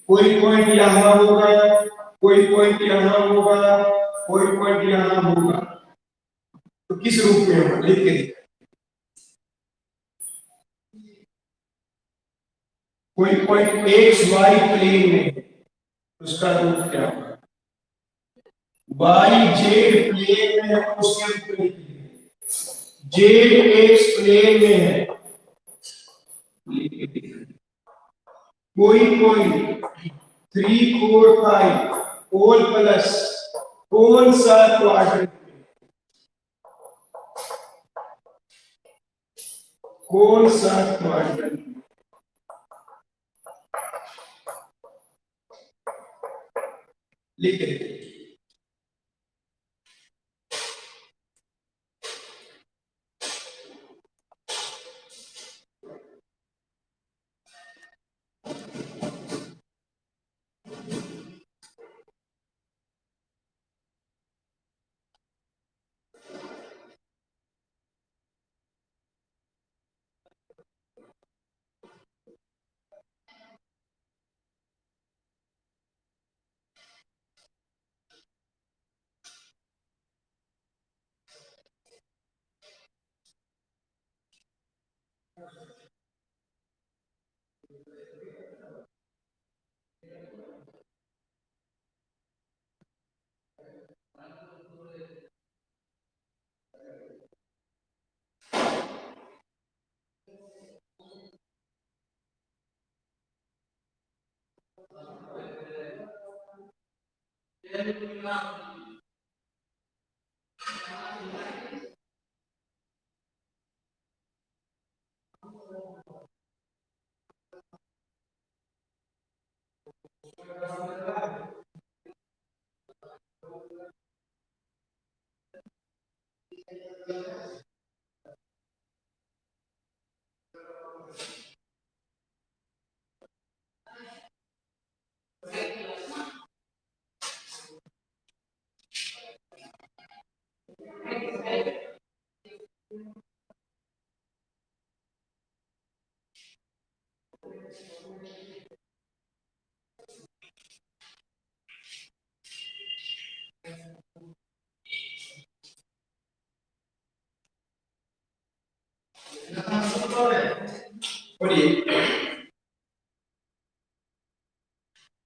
कोई पॉइंट यहाँ होगा, कोई पॉइंट यहाँ होगा, कोई पॉइंट यहाँ होगा, तो किस रूप में होगा लिख के दिखाइए। कोई पॉइंट एक्स वाई प्लेन में है, उसका रूप क्या होगा? वाई जेड प्लेन में है, उसके रूप में लिखिए। जेड एक्स प्लेन में है, कोई पॉइंट 3 4 5 ऑल प्लस कौन सा क्वाड्रेंट में, कौन सा क्वाड्रेंट में लिख देते।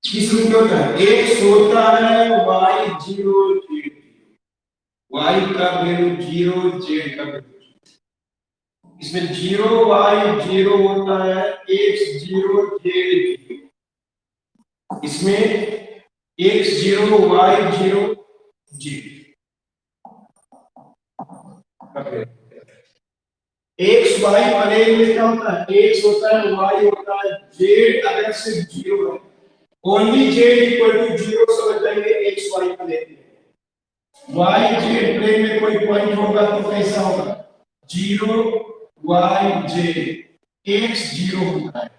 किस रूप में होता है? एक्स होता है वाई 0 जेड, वाई का वैल्यू 0, जेड का वैल्यू, इसमें 0 वाई 0 होता है, एक्स 0 जेड 0, इसमें X 0 Y 0 Z. X Y plane में क्या होता है? एक्स होता है, वाई होता है, जेड अगर सिर्फ 0 है, ओनली जेड इक्वल टू 0 समझ जाएंगे एक्स वाई प्लेन में। वाई जेड प्लेन में कोई पॉइंट होगा तो कैसा होगा? 0 वाई जेड, एक्स 0 होता है,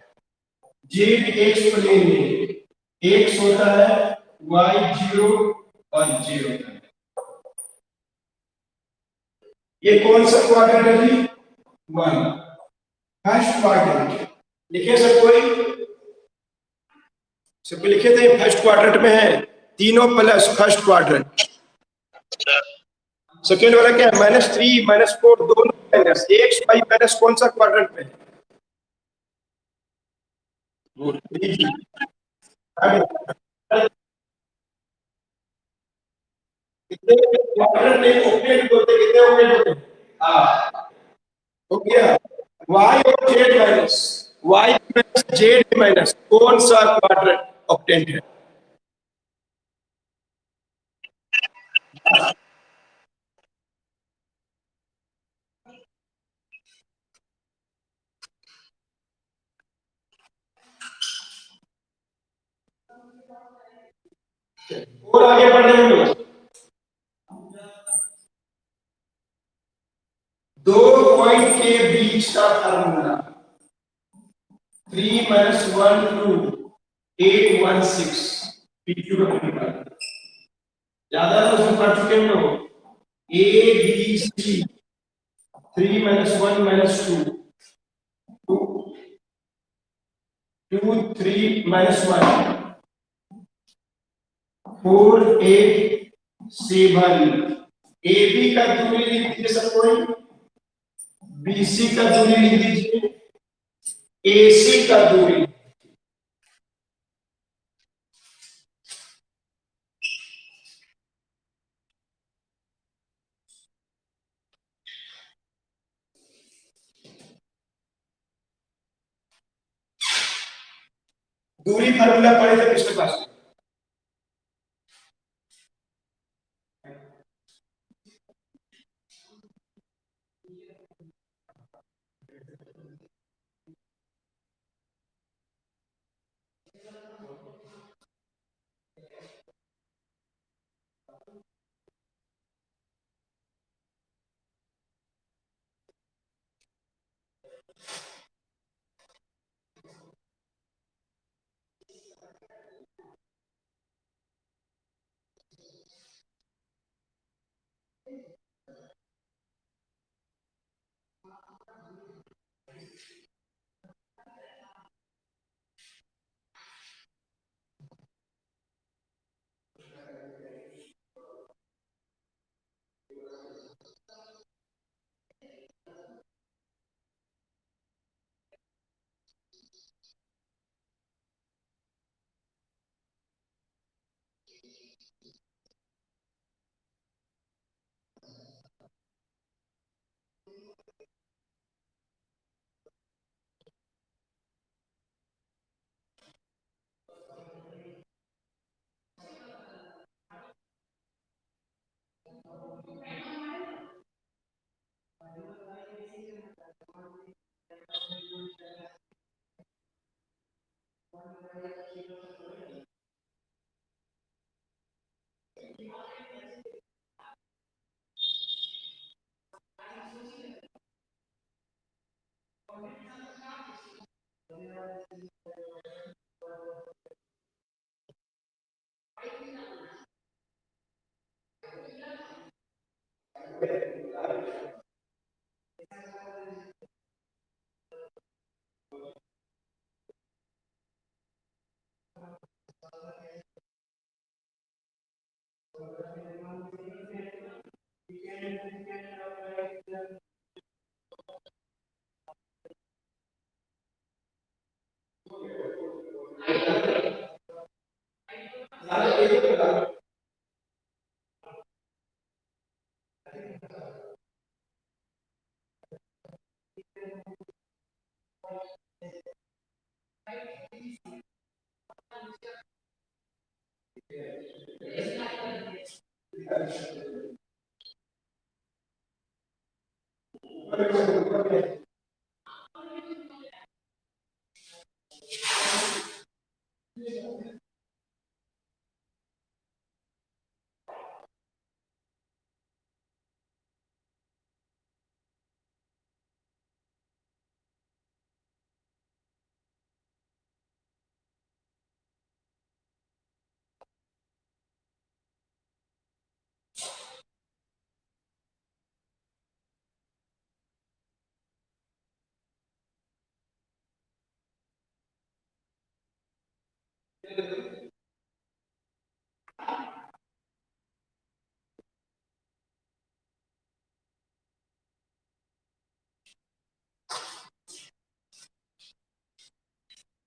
जेड एक्स प्लेन में एक्स होता है, वाई 0 और 0 होता है। ये कौन सा क्वाड्रेंट है जी? 1, फर्स्ट क्वाड्रेंट। लिखे सब कोई? सबको लिखे थे फर्स्ट क्वाड्रेंट में है, तीनों प्लस फर्स्ट क्वाड्रेंट। सेकेंड वाला क्या है? -3 -4 दोनों माइनस, एक्स वाई माइनस कौन सा क्वाड्रेंट में? कितने क्वाड्रेंट में ऑक्टेट होते, कितने ऑक्टेट होते? हाँ, हो गया। वाई और Z minus, Y minus Z minus कौन सा क्वाड्रेंट ऑक्टेट है? और आगे बढ़ रहे हैं लोग, दो पॉइंट के बीच का फार्मूला 3 - 1 2 8 1 6 PQ का फार्मूला ज्यादा तो उसमें पढ़ चुके हैं लोग। A B C 3 - 1 - 2 2 3 - 1 4 8 7 A B का दूरी लिख दीजिए सब कोई, बीसी का दूरी लिख दीजिए, एसी का दूरी, दूरी फार्मूला पढ़े थे पिछले क्लास में।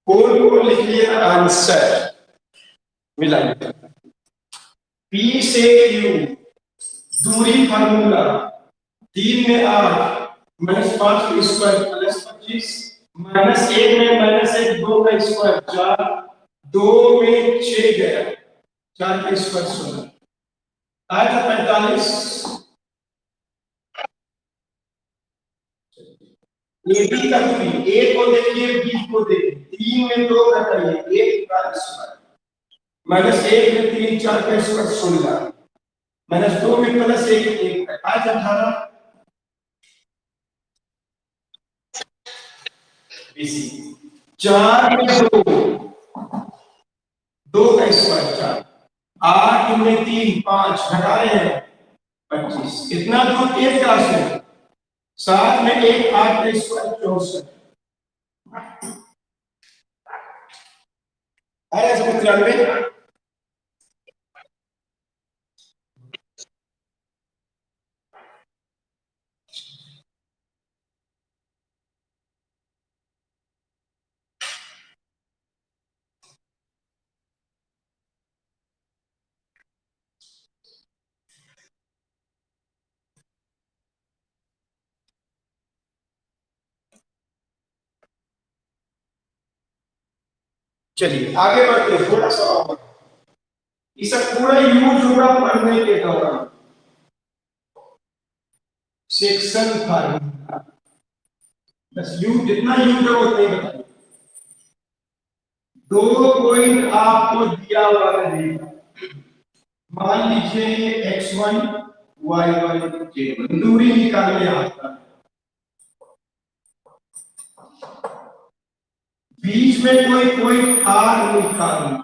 कौन लिख लिया आंसर मिलाइए। पी से क्यू दूरी फार्मूला 3 में 8 -5 का स्क्वायर प्लस 25 -1 में -1 2 का स्क्वायर 4 2 में 6 गया 4 का स्क्वायर 16 आया था 45। ए बी का दूरी ए को देखिए बी को देखिए 3 में 2 घटाइए 1 का स्क्वायर -1 में 3 4 का स्क्वायर 16 -2 में +1 1 आज 18 बीसी 4 में 2 का स्क्वायर 4 8 में 3 5 घटा रहे हैं 25 कितना दूर एक क्लास है 7 में 1 8 का स्क्वायर 64 अरे समझ 93 चलिए आगे बढ़ते हैं थोड़ा सा और। इसका पूरा यूज होगा पढ़ने के दौरान सेक्शन फार्मूला, बस यूज जितना यूज है उतना ही बताइए। 2 पॉइंट आपको दिया हुआ रहेगा, मान लीजिए x1 y1 z1, दूरी निकालने आता है, बीच में कोई पॉइंट r निकालना,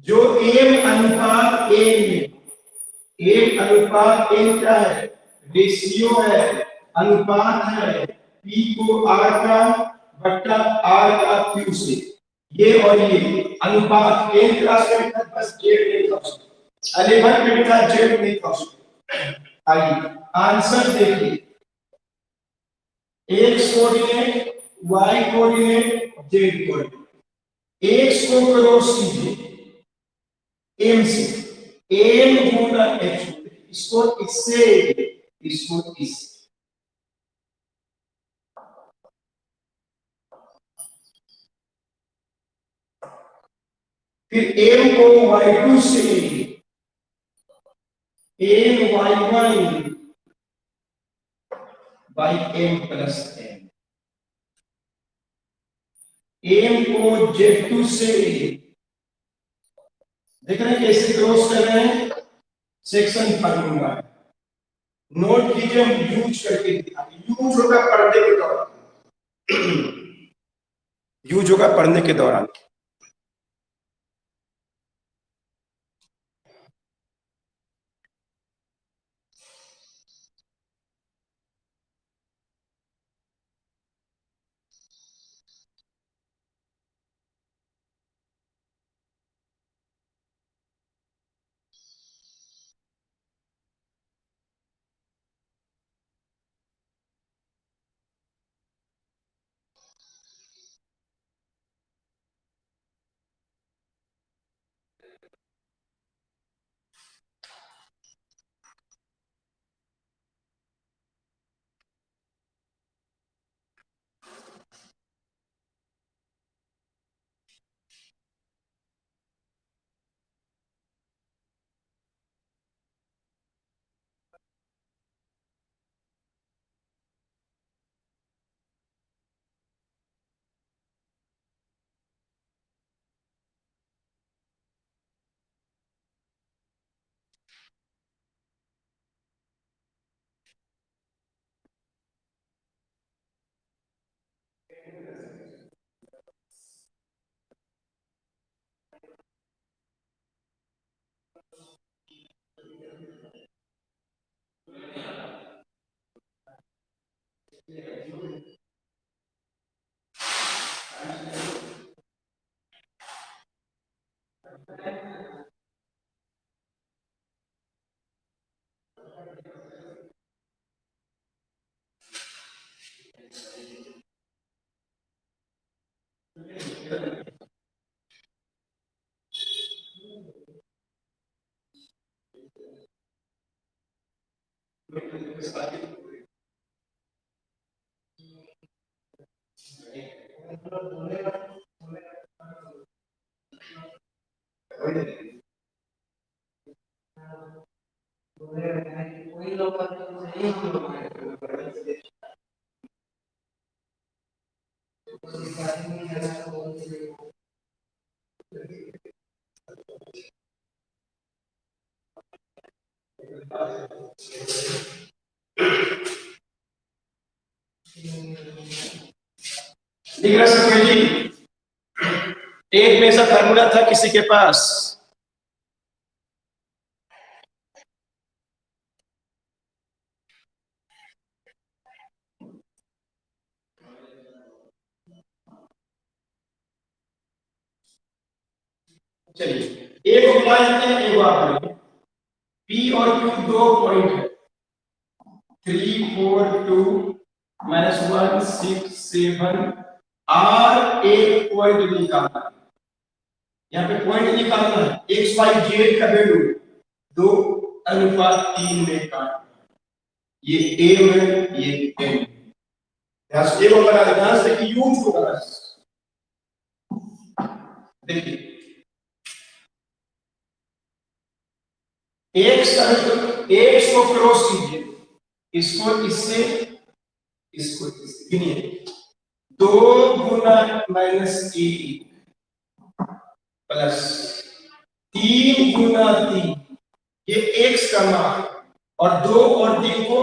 जो m अनुपात a में, एक अनुपात एक क्या है, रेशियो है, अनुपात है, p को r का बट्टा r का q से, ये और ये अनुपात 10 क्लास में था, बस z नहीं था, 11 में था z नहीं था। आइए आंसर देखिए, x coordinate, y coordinate, z coordinate, x को क्रॉस कीजिए m से, m गुना h, इसको इससे, इसको इससे, फिर m को y2 से, m y1 by m plus m, m को z2 से, देख रहे हैं कैसे क्रॉस कर रहे हैं, सेक्शन फार्मूला नोट कीजिए, हम यूज करके दिखाएंगे, यूज होगा पढ़ने के दौरान, यूज होगा पढ़ने के दौरान। लिख रहा सकते जी, एक में ऐसा फार्मूला था किसी के पास, चलिए एक उपाय लेते हैं, एक आप P और Q 2 पॉइंट है, 3 4 2 -1 6 7, R एक पॉइंट निकालना है, यहाँ पे पॉइंट निकालना है, x y z का वैल्यू 2:3 में काटना, ये m है, ये m, ध्यान से बना, ध्यान से कि यूज होगा, देखिए एक्स को क्रॉस कीजिए, इसको इससे, इसको इससे, गिनिए 2 गुना -1 प्लस 3 गुना 3, ये एक्स का मान, और 2 और 3 को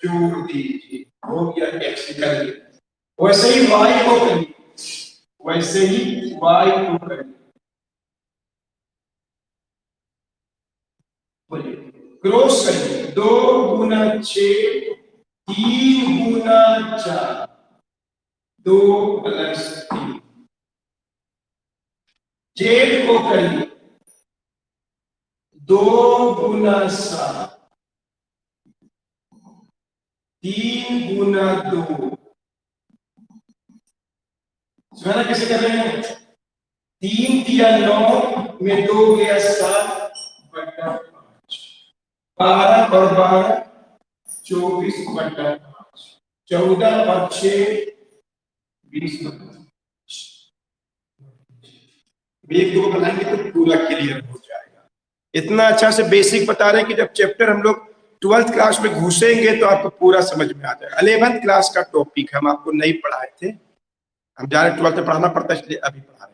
जोड़ दीजिए, हो गया एक्स निकल गया। वैसे ही वाई को करिए, वैसे ही वाई को करिए, बोलिए क्रॉस करिए, 2 गुना 6, 3 गुना 4, 2 + 3। जेड को करिए 2 गुना 7, 3 गुना 2। सुना कैसे कर रहे हैं? 3 × 9 में 2 गया 7/5, 12 और 12 24/5, 14 और 6 20/5। एक दो बनाएंगे तो पूरा क्लियर हो जाएगा। इतना अच्छा से बेसिक बता रहे हैं कि जब चैप्टर हम लोग 12th क्लास में घुसेंगे तो आपको पूरा समझ में आ जाएगा। 11th क्लास का टॉपिक हम आपको नहीं पढ़ाए थे, हम जा रहे 12th में पढ़ाना पड़ता है, इसलिए अभी पढ़ा रहे हैं।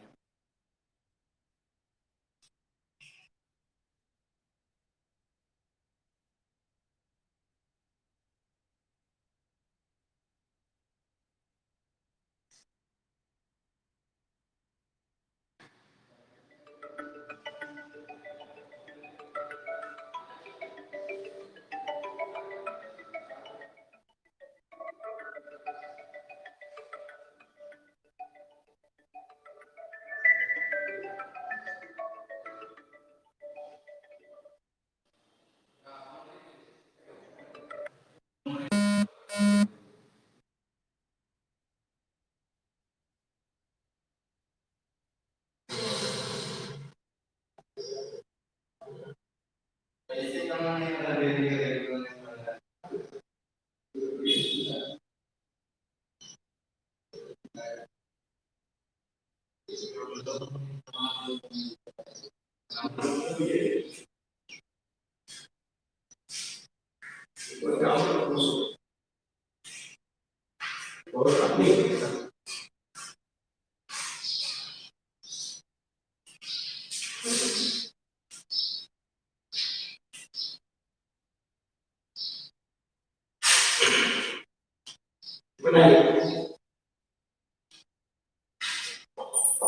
बनाइए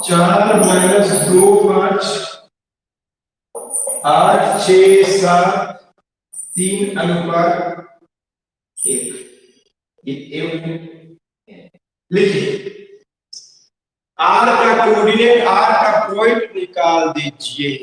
4 - 2 5 8 6 7 3:1। ये लिखिए आर का कोऑर्डिनेट, आर का पॉइंट निकाल दीजिए।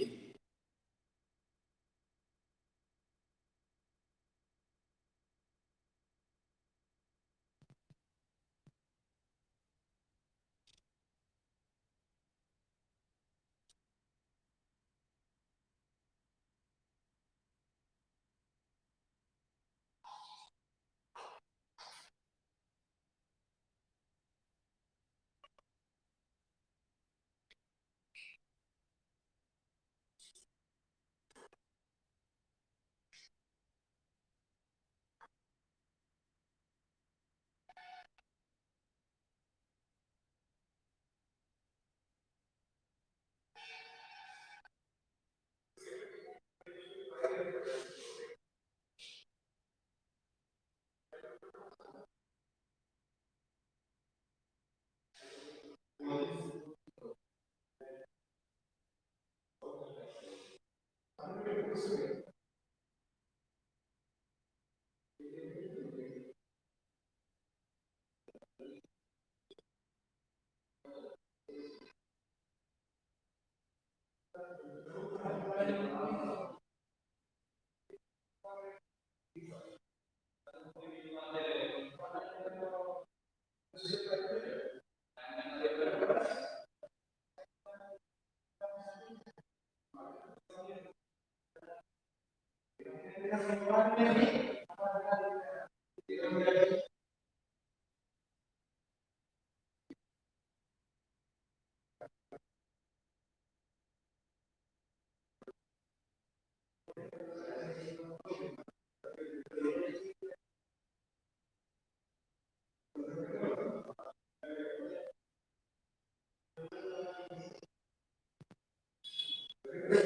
लिख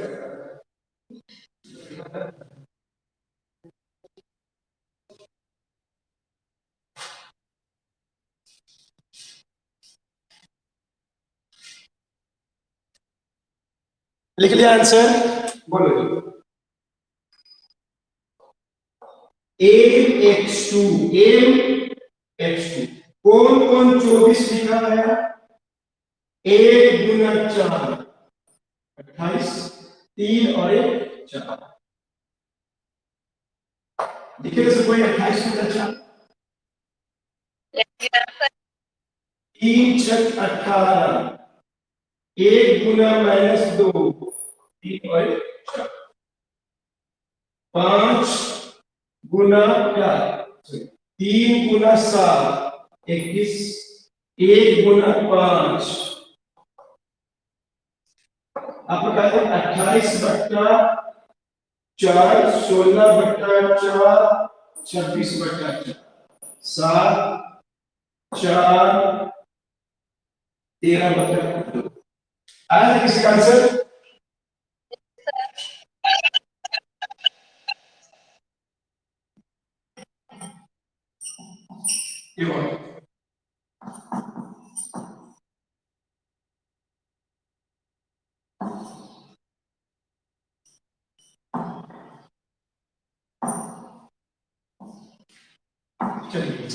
लिया आंसर? बोलो। M X two, M X two कौन कौन 24 लिखा है? 1 गुना 4 28, 3 और 1 4। लिखे से कोई 28 गुना 4, 3 छक 18, 1 गुना -2 3 और 4, 5 गुना क्या 3 गुना 7 21, 1 गुना 5 आपको कहते हैं 28/4, 16/4, 26/4, 7 4 13/2। आया किसी का आंसर? ये चलिए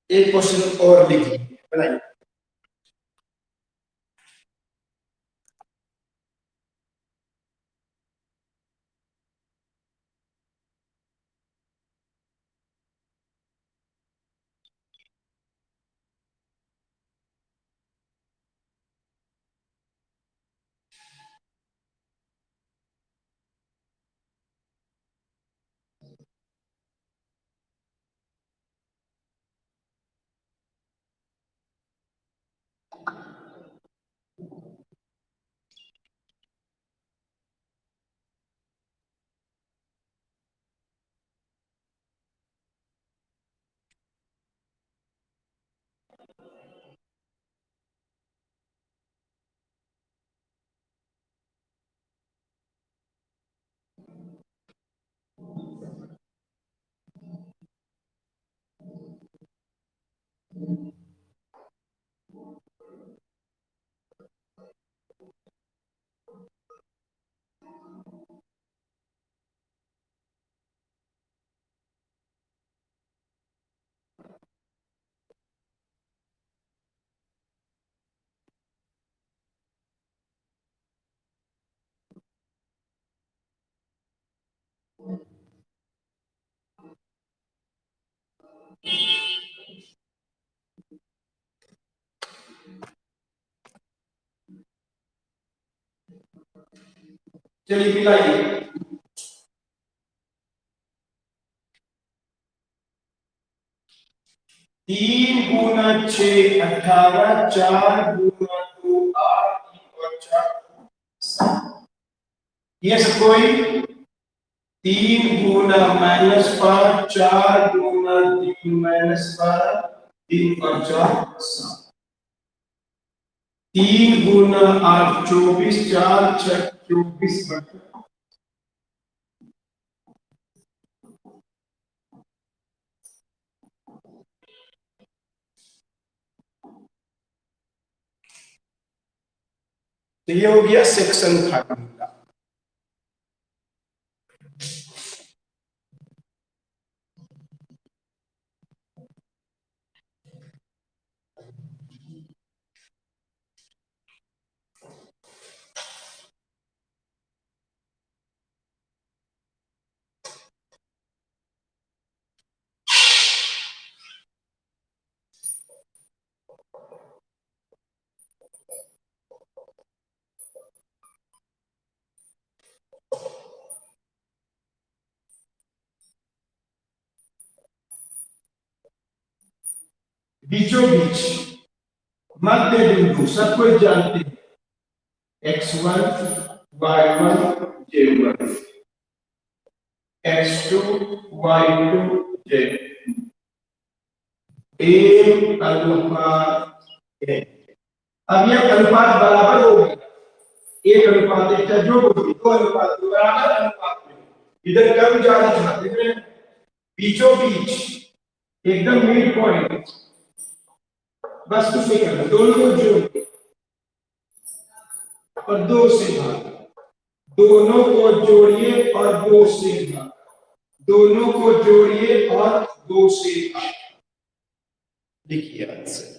एक क्वेश्चन और लिखिए, बनाइए। चलिए मिलाइए। 3 गुना 6 18, 4 गुना 2 8, 3 और 4 7। ये सब कोई 3 गुना -5, 4 गुना 3 -12, 3 और 4 7, 3 गुना 8 24, 4 6 24/2। तो ये हो गया सेक्शन 13 का। बीचों बीच मध्य बिंदु सब कोई जानते हैं, x1 y1 z1, x2 y2 z2, अनुपात है। अब यह अनुपात बराबर हो गया एक अनुपात एक, जो दो अनुपात दो बराबर अनुपात में, इधर कम ज्यादा था, देख रहे हैं, बीचों बीच एकदम मिड पॉइंट, बस कुछ नहीं करना, दोनों को जोड़ के और दो से भाग, दोनों को जोड़िए और दो से भाग, दोनों को जोड़िए और दो से भाग, लिखिए आंसर।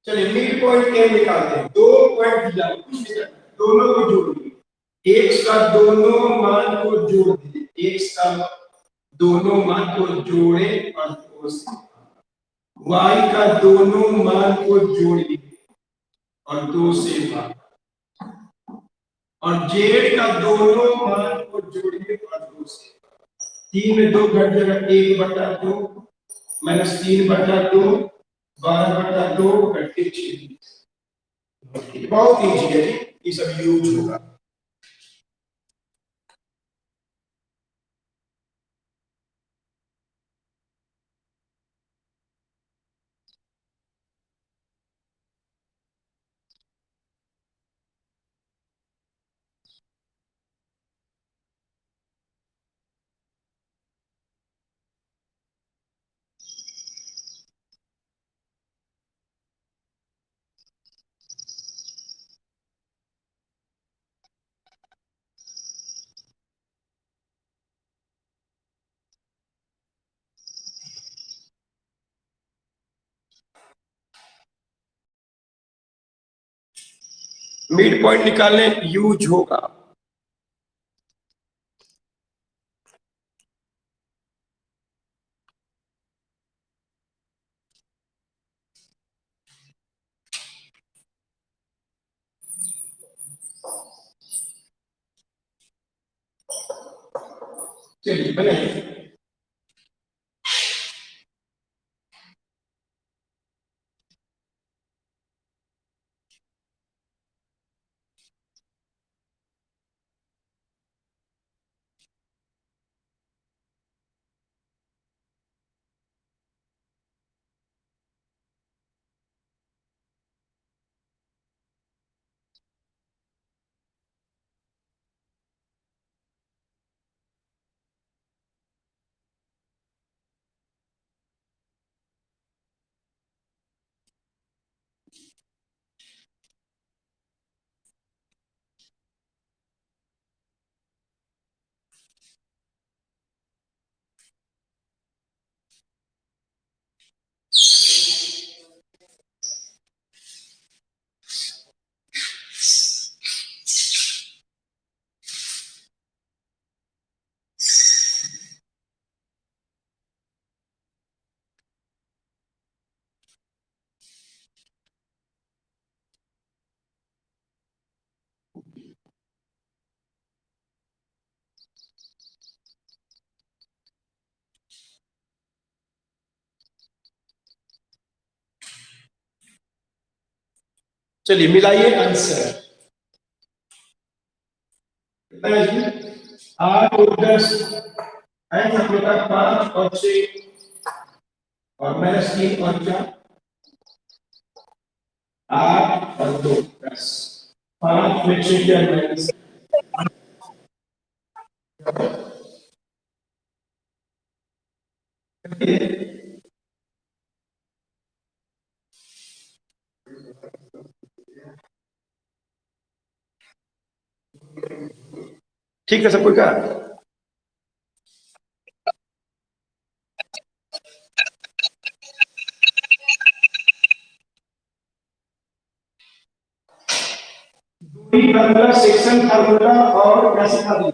चलिए मिड पॉइंट क्या निकालते हैं, दो पॉइंट दिया, दोनों को जोड़िए, एक्स का दोनों मान को जोड़ दीजिए, एक्स का दोनों मान को जोड़े और दो से, वाई का दोनों मान को जोड़िए और दो से भाग, और जेड का दोनों मान को जोड़िए और दो से, तीन में दो घट जाएगा, एक बटा दो माइनस तीन बटा दो, 12/2 घट के 6, बहुत ईजी है जी, ये सब यूज होगा। मिड पॉइंट निकालने यूज होगा। चलिए बनाइए, चलिए मिलाइए आंसर कितना है जी? 8 और 10 है सब लोग का 5 और 6 और -3 और 4 8 और 2 10 5 में 6 क्या माइनस ठीक है सबको क्या 2D फार्मूला सेक्शन फार्मूला और क्या सिखा दी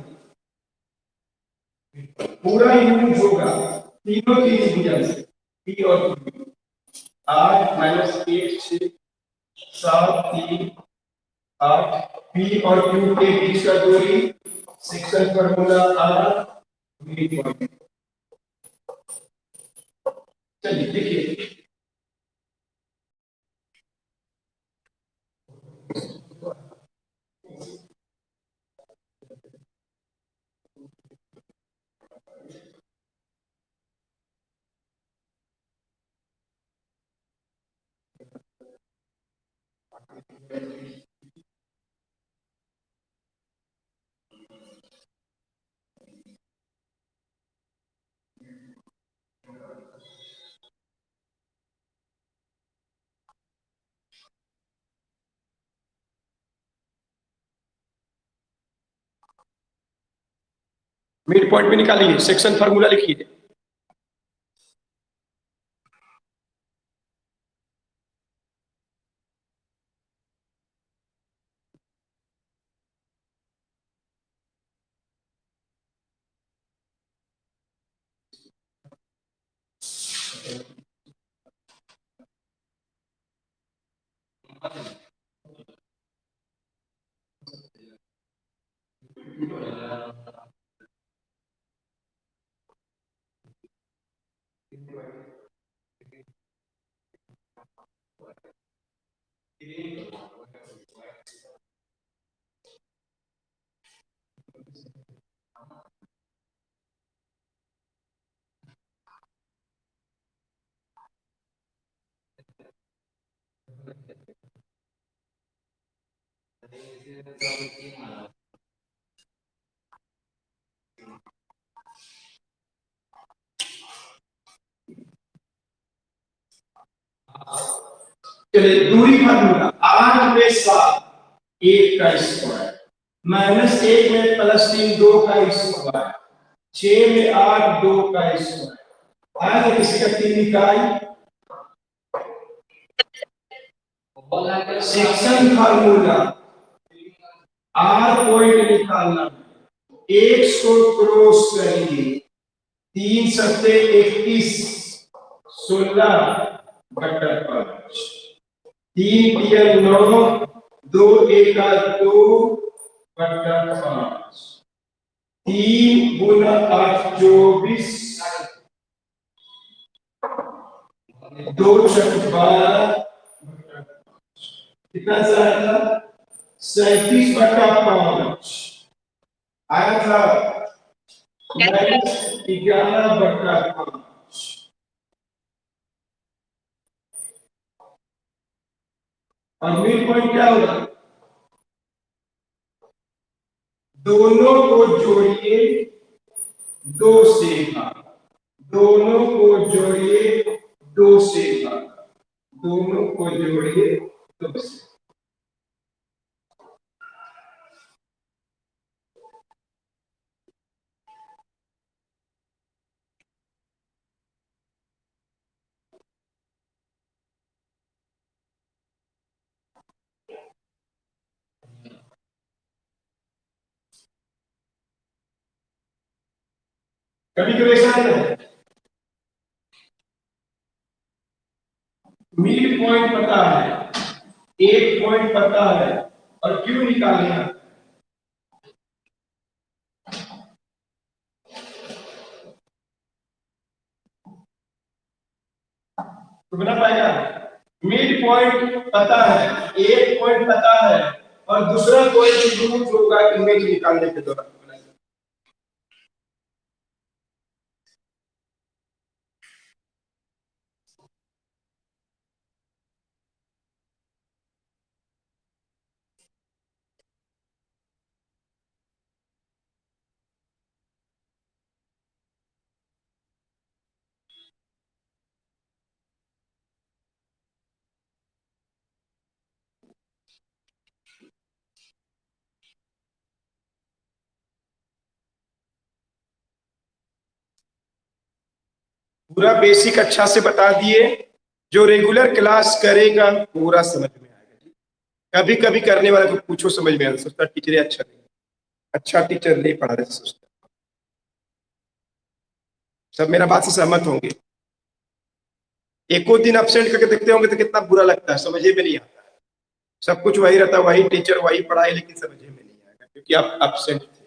पूरा यूज होगा तीनों चीज दिया है पी और क्यू 8 -1 6 7 3 8 पी और क्यू के बीच का दूरी सेक्शन फार्मूला आर वी पॉइंट चलिए देखिए मिड पॉइंट भी निकालिए सेक्शन फार्मूला लिखिए चलिए दूरी फार्मूला 8 में 7 1 का स्क्वायर -1 में +3 2 का स्क्वायर 6 में 8 2 का स्क्वायर आया किसी का 3 इकाई सेक्शन फार्मूला आर पॉइंट निकालना 1 को क्रॉस करिए 3 सत्ते 21 16/5 3 तिया 9 2 एका 2/5 3 गुना 8 24 2 छक 12 कितना सा आया था 37/5 आया था -11/5 और मिड पॉइंट क्या होगा दोनों को जोड़िए 2 से भाग दोनों को जोड़िए 2 से भाग दोनों को जोड़िए 2 से कभी कभी ऐसा है मिड पॉइंट पता है एक पॉइंट पता है और क्यों निकालना तो बना पाएगा मिड पॉइंट पता है, एक पॉइंट पता है और दूसरा पॉइंट यूज होगा इमेज निकालने के दौरान। पूरा बेसिक अच्छा से बता दिए, जो रेगुलर क्लास करेगा पूरा समझ में आएगा। कभी कभी करने वाले को पूछो समझ में आता, सोचता टीचर अच्छा नहीं, अच्छा टीचर नहीं पढ़ा रहे, सोचता। सब मेरा बात से सहमत होंगे। एको दिन अपसेंट करके देखते होंगे तो कितना बुरा लगता है, समझे में नहीं आता है। सब कुछ वही रहता है, वही टीचर वही पढ़ाई, लेकिन समझे में नहीं आएगा क्योंकि आप अपसेंट थे।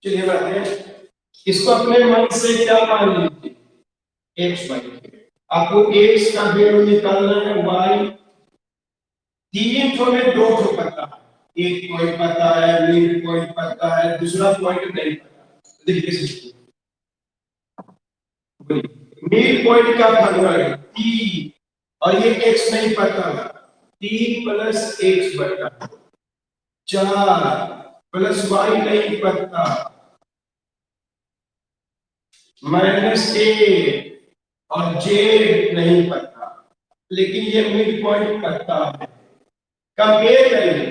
चलिए बढ़ते हैं। इसको अपने मन से क्या मान लीजिए, एक्स वाई। आपको एक्स का वैल्यू निकालना है, वाई तीन ठो में दो ठो पता है, एक पॉइंट पता है, मिड पॉइंट पता है, दूसरा पॉइंट नहीं पता। देखिए मिड पॉइंट का फॉर्मूला है तीन, और ये एक्स नहीं पता, तीन प्लस एक्स बटा चार प्लस वाई नहीं पता माइनस ए, और जेड नहीं पता, लेकिन ये मिड पॉइंट पता है। कंपेयर करिए,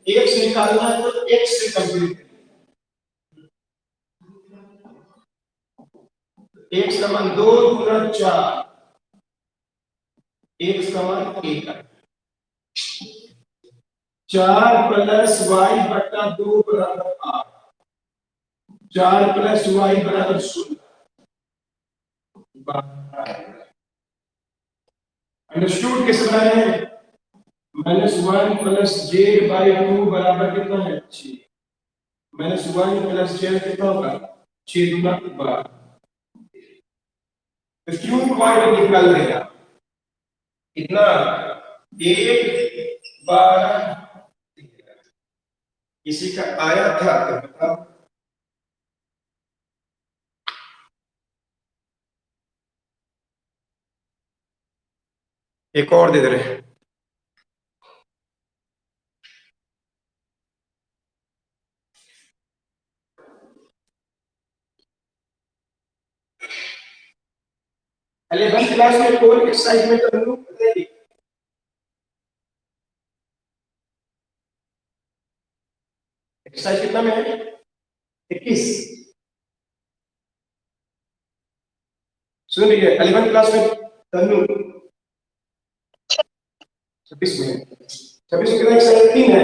एक्स निकालना है तो एक्स से कंपेयर करिए। एक समान दो गुना चार, एक समान एक, चार प्लस वाई बटा दो बराबर आठ, चार प्लस वाई बराबर शून्य। अंडरस्टूड किस तरह है? Minus one plus Z by two बराबर कितना है? छह। माइनस वन प्लस जेड कितना होगा? छह दूना बारह। तो क्यों पॉइंट निकल गया इतना? एक बारह किसी का आया था तो बताओ। एक और दे दे रहे हैं। इलेवन क्लास में कौन एक्सरसाइज में कर लूं? एक्सरसाइज कितना में है? 21। सुन लीजिए, 11 क्लास में तन्नू 26 में, 26 में कितना एक्सरसाइज? 3 है।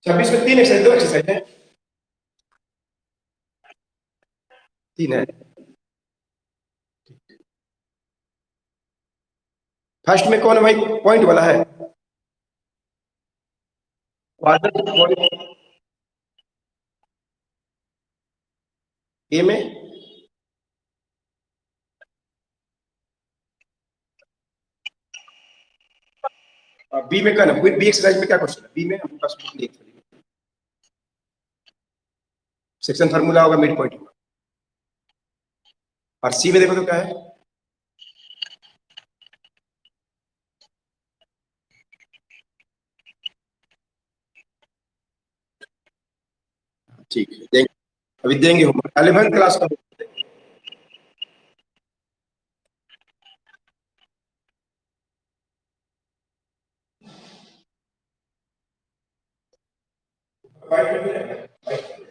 छब्बीस में 3 एक्सरसाइज, 2 एक्सरसाइज है, 3 है। फर्स्ट में कौन भाई पॉइंट वाला है? क्वाड्रेटिक पॉइंट ए में, और बी में क्या ना? बी एक्सरसाइज में क्या क्वेश्चन है? बी में हमारे पास बुक नहीं है। सेक्शन फार्मूला होगा मिड पॉइंट होगा। और सी में देखो तो क्या है? ठीक है, देंगे, अभी देंगे होमवर्क 11 क्लास का। वाइट में वाइट में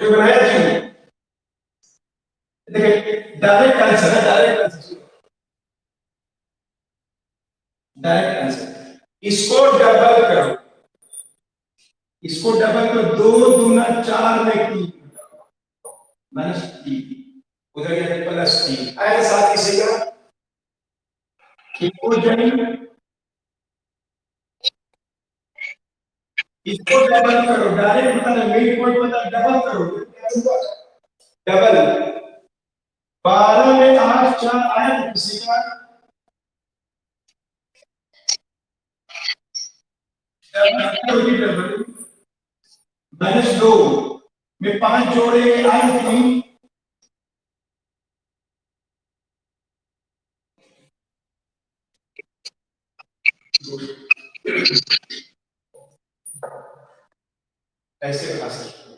जो बनाया जी देखिए डायरेक्ट आंसर है डायरेक्ट आंसर इसको डबल करो 2 दूना 4 में 3 -3 उधर गया +3 आया साथ किसी का इसको जाएंगे इसको डबल करो डायरेक्ट बता रहे मेन पॉइंट बता डबल करो डबल 12 में 8 4 आया तो किसी का डबल -2 में 5 जोड़े आए 3 ऐसे बता सकते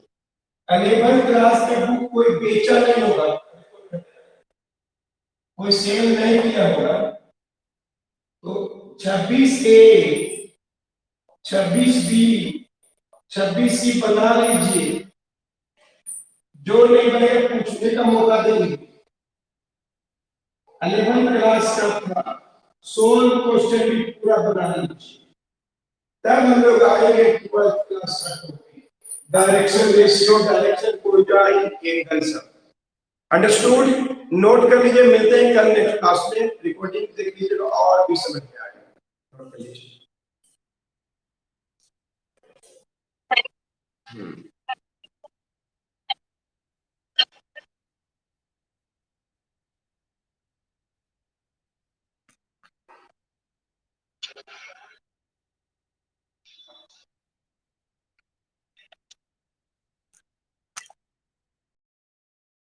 11 क्लास का बुक कोई बेचा नहीं होगा कोई सेल नहीं किया होगा तो 26A 26B 26C बना लीजिए जो नहीं बनेगा पूछने का मौका देंगे 11 क्लास का था सोल क्वेश्चन भी पूरा बना लीजिए तब हम लोग आएंगे 12 क्लास का डायरेक्शन रेशियो डायरेक्शन कोई एंगल सब अंडरस्टूड नोट कर लीजिए मिलते हैं कल नेक्स्ट क्लास में रिकॉर्डिंग देख लीजिएगा और भी समझ में आएगा